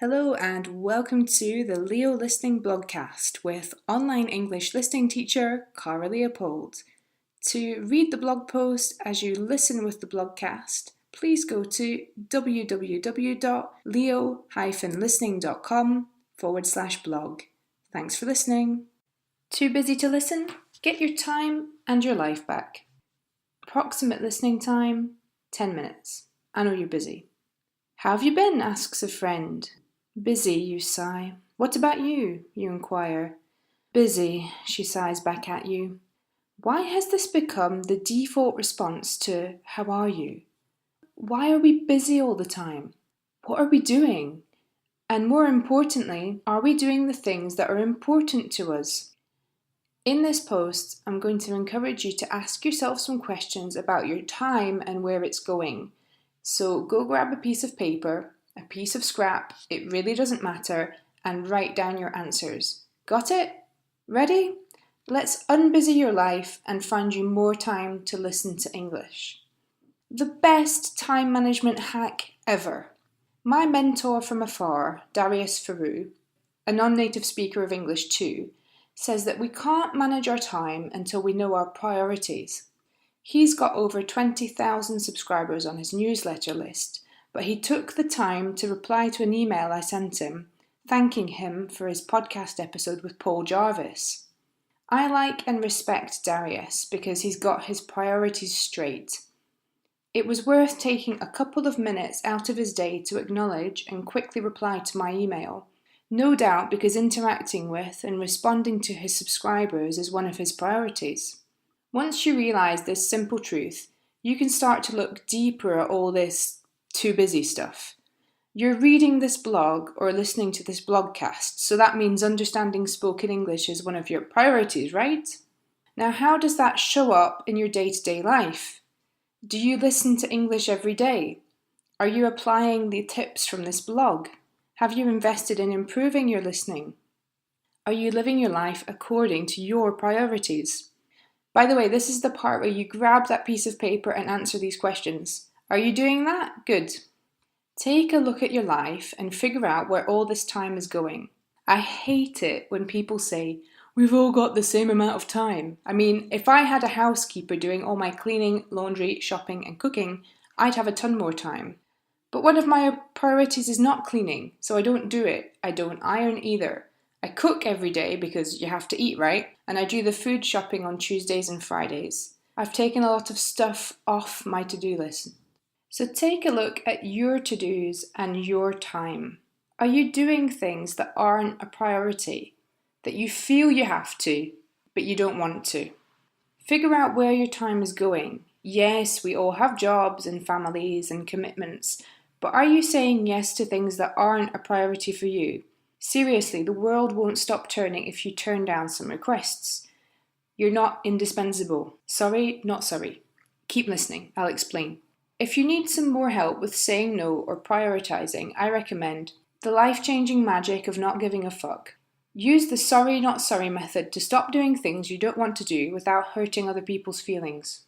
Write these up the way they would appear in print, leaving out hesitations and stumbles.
Hello and welcome to the Leo Listening Blogcast with online English listening teacher Cara Leopold. To read the blog post as you listen with the blogcast, please go to www.leo-listening.com/blog. Thanks for listening. Too busy to listen? Get your time and your life back. Approximate listening time, 10 minutes. I know you're busy. How have you been? Asks a friend. Busy, you sigh. What about you? You inquire. Busy, she sighs back at you. Why has this become the default response to how are you? Why are we busy all the time? What are we doing? And more importantly, are we doing the things that are important to us? In this post, I'm going to encourage you to ask yourself some questions about your time and where it's going. So go grab a piece of paper, a piece of scrap, it really doesn't matter, and write down your answers. Got it? Ready? Let's unbusy your life and find you more time to listen to English. The best time management hack ever. My mentor from afar, Darius Faroo, a non-native speaker of English too, says that we can't manage our time until we know our priorities. He's got over 20,000 subscribers on his newsletter list, but he took the time to reply to an email I sent him, thanking him for his podcast episode with Paul Jarvis. I like and respect Darius because he's got his priorities straight. It was worth taking a couple of minutes out of his day to acknowledge and quickly reply to my email. No doubt because interacting with and responding to his subscribers is one of his priorities. Once you realise this simple truth, you can start to look deeper at all this too busy stuff. You're reading this blog or listening to this blogcast, so that means understanding spoken English is one of your priorities, right? Now, how does that show up in your day-to-day life? Do you listen to English every day? Are you applying the tips from this blog? Have you invested in improving your listening? Are you living your life according to your priorities? By the way, this is the part where you grab that piece of paper and answer these questions. Are you doing that? Good. Take a look at your life and figure out where all this time is going. I hate it when people say, we've all got the same amount of time. I mean, if I had a housekeeper doing all my cleaning, laundry, shopping and cooking, I'd have a ton more time. But one of my priorities is not cleaning, so I don't do it. I don't iron either. I cook every day because you have to eat, right? And I do the food shopping on Tuesdays and Fridays. I've taken a lot of stuff off my to-do list. So take a look at your to-dos and your time. Are you doing things that aren't a priority, that you feel you have to, but you don't want to? Figure out where your time is going. Yes, we all have jobs and families and commitments, but are you saying yes to things that aren't a priority for you? Seriously, the world won't stop turning if you turn down some requests. You're not indispensable. Sorry, not sorry. Keep listening, I'll explain. If you need some more help with saying no or prioritizing, I recommend The Life-Changing Magic of Not Giving a Fuck. Use the sorry, not sorry method to stop doing things you don't want to do without hurting other people's feelings.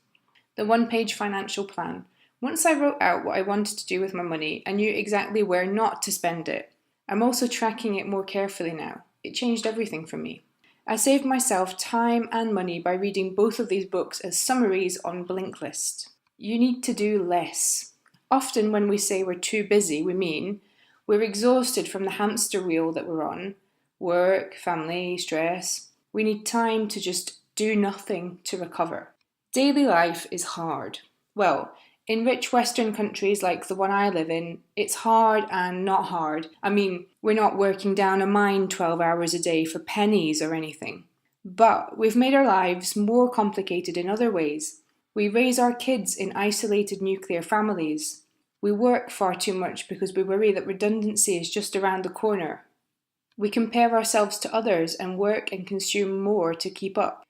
The one-page financial plan. Once I wrote out what I wanted to do with my money, I knew exactly where not to spend it. I'm also tracking it more carefully now. It changed everything for me. I saved myself time and money by reading both of these books as summaries on Blinkist. You need to do less. Often when we say we're too busy, we mean we're exhausted from the hamster wheel that we're on. Work, family, stress. We need time to just do nothing to recover. Daily life is hard. Well, in rich Western countries like the one I live in, it's hard and not hard. I mean, we're not working down a mine 12 hours a day for pennies or anything. But we've made our lives more complicated in other ways. We raise our kids in isolated nuclear families. We work far too much because we worry that redundancy is just around the corner. We compare ourselves to others and work and consume more to keep up.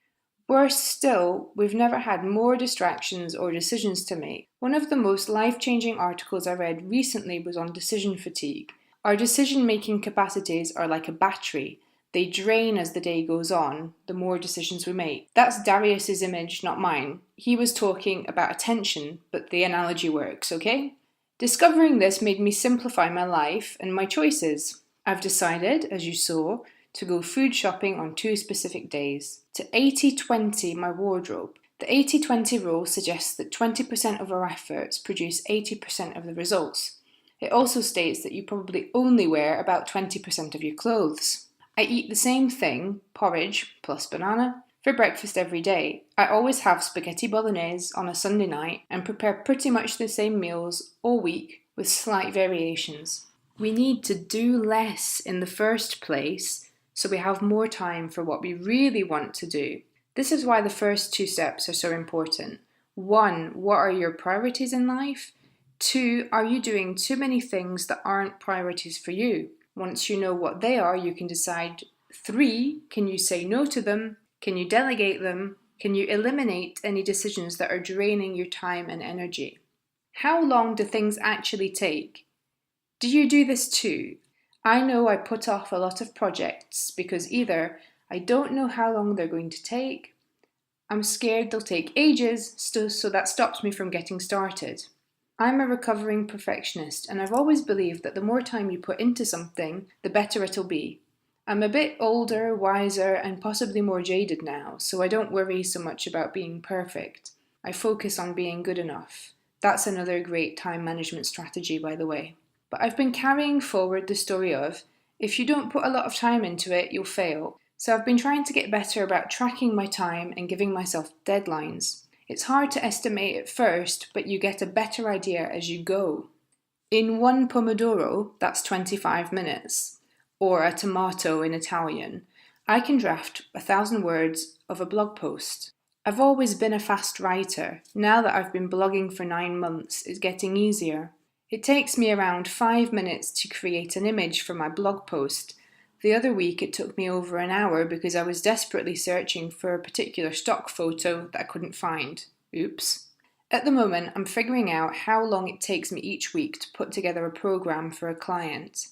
Worse still, we've never had more distractions or decisions to make. One of the most life-changing articles I read recently was on decision fatigue. Our decision-making capacities are like a battery. They drain as the day goes on, the more decisions we make. That's Darius's image, not mine. He was talking about attention, but the analogy works, okay? Discovering this made me simplify my life and my choices. I've decided, as you saw, to go food shopping on 2 specific days. To 80-20 my wardrobe. The 80-20 rule suggests that 20% of our efforts produce 80% of the results. It also states that you probably only wear about 20% of your clothes. I eat the same thing, porridge plus banana, for breakfast every day. I always have spaghetti bolognese on a Sunday night and prepare pretty much the same meals all week with slight variations. We need to do less in the first place so we have more time for what we really want to do. This is why the first 2 steps are so important. 1, what are your priorities in life? 2, are you doing too many things that aren't priorities for you? Once you know what they are, you can decide. 3, can you say no to them? Can you delegate them? Can you eliminate any decisions that are draining your time and energy? How long do things actually take? Do you do this too? I know I put off a lot of projects because either I don't know how long they're going to take, I'm scared they'll take ages, so that stops me from getting started. I'm a recovering perfectionist, and I've always believed that the more time you put into something, the better it'll be. I'm a bit older, wiser, and possibly more jaded now, so I don't worry so much about being perfect. I focus on being good enough. That's another great time management strategy, by the way. But I've been carrying forward the story of, if you don't put a lot of time into it, you'll fail. So I've been trying to get better about tracking my time and giving myself deadlines. It's hard to estimate at first, but you get a better idea as you go. In 1 pomodoro, that's 25 minutes, or a tomato in Italian, I can draft 1,000 words of a blog post. I've always been a fast writer. Now that I've been blogging for 9 months, it's getting easier. It takes me around 5 minutes to create an image for my blog post. The other week it took me over an hour because I was desperately searching for a particular stock photo that I couldn't find. Oops. At the moment, I'm figuring out how long it takes me each week to put together a program for a client.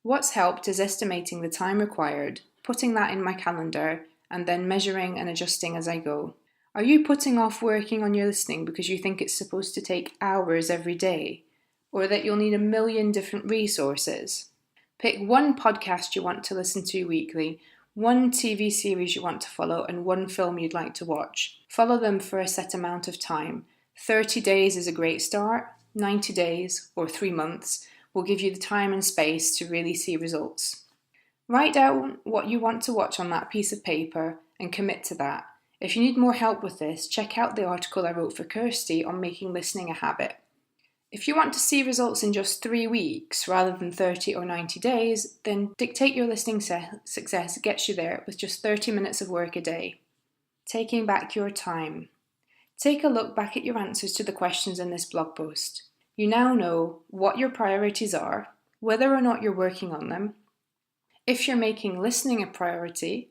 What's helped is estimating the time required, putting that in my calendar, and then measuring and adjusting as I go. Are you putting off working on your listening because you think it's supposed to take hours every day? Or that you'll need a million different resources? Pick 1 podcast you want to listen to weekly, 1 TV series you want to follow, and 1 film you'd like to watch. Follow them for a set amount of time. 30 days is a great start. 90 days, or 3 months, will give you the time and space to really see results. Write down what you want to watch on that piece of paper and commit to that. If you need more help with this, check out the article I wrote for Kirsty on making listening a habit. If you want to see results in just 3 weeks rather than 30 or 90 days, then Dictate Your Listening Success gets you there with just 30 minutes of work a day. Taking back your time. Take a look back at your answers to the questions in this blog post. You now know what your priorities are, whether or not you're working on them, if you're making listening a priority,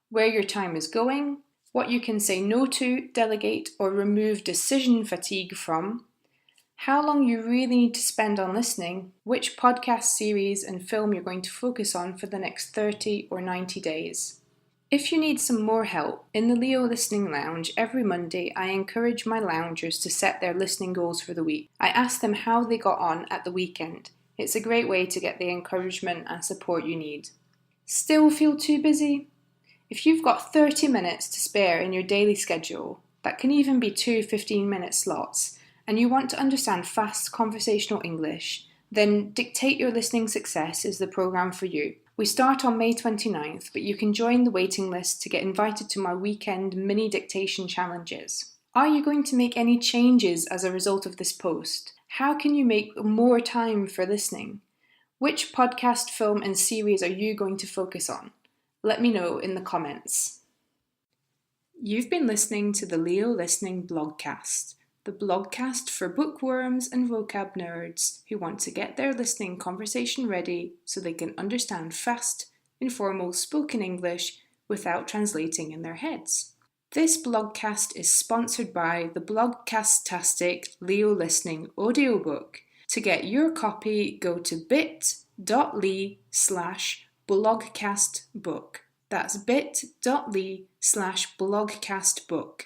where your time is going, what you can say no to, delegate, or remove decision fatigue from, how long you really need to spend on listening, which podcast series and film you're going to focus on for the next 30 or 90 days. If you need some more help, in the Leo Listening Lounge every Monday I encourage my loungers to set their listening goals for the week. I ask them how they got on at the weekend. It's a great way to get the encouragement and support you need. Still feel too busy? If you've got 30 minutes to spare in your daily schedule, that can even be 2 15-minute slots, and you want to understand fast conversational English, then Dictate Your Listening Success is the program for you. We start on May 29th, but you can join the waiting list to get invited to my weekend mini dictation challenges. Are you going to make any changes as a result of this post? How can you make more time for listening? Which podcast, film, and series are you going to focus on? Let me know in the comments. You've been listening to the Leo Listening Blogcast. The blogcast for bookworms and vocab nerds who want to get their listening conversation ready so they can understand fast, informal spoken English without translating in their heads. This blogcast is sponsored by the Blogcast-tastic Leo Listening audiobook. To get your copy, go to bit.ly/blogcastbook. That's bit.ly/blogcastbook.